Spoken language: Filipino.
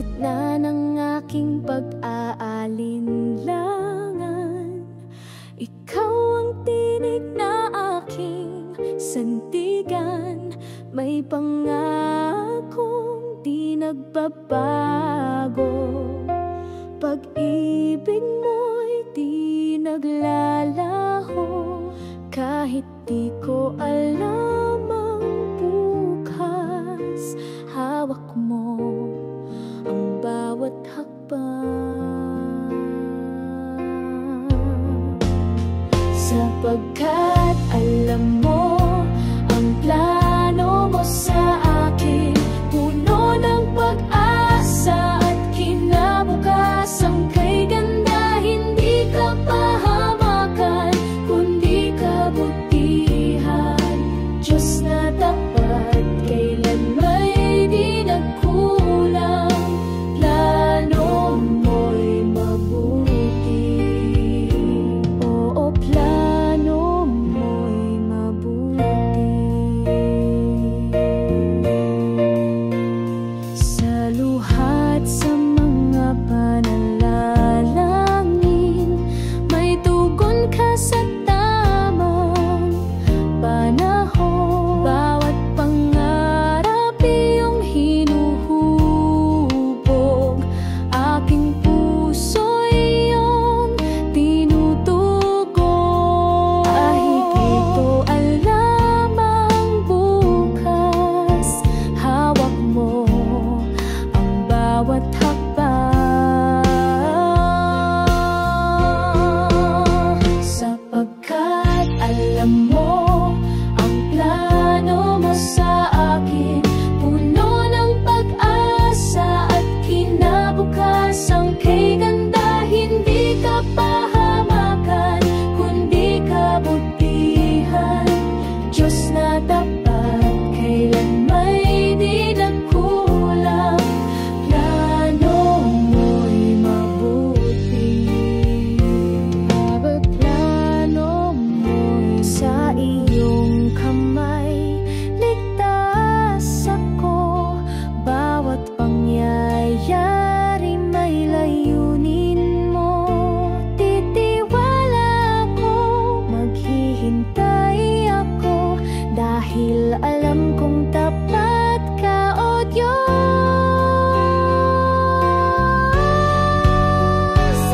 gitna ng aking pag-aalinlangan, ikaw ang tinig na aking sandigan. May pangakong di nagbabago, pag-ibig mo'y di naglalaho. Kahit di ko alam ang bukas, hawak mo ang bawat hakbang. Sapagkat alam mo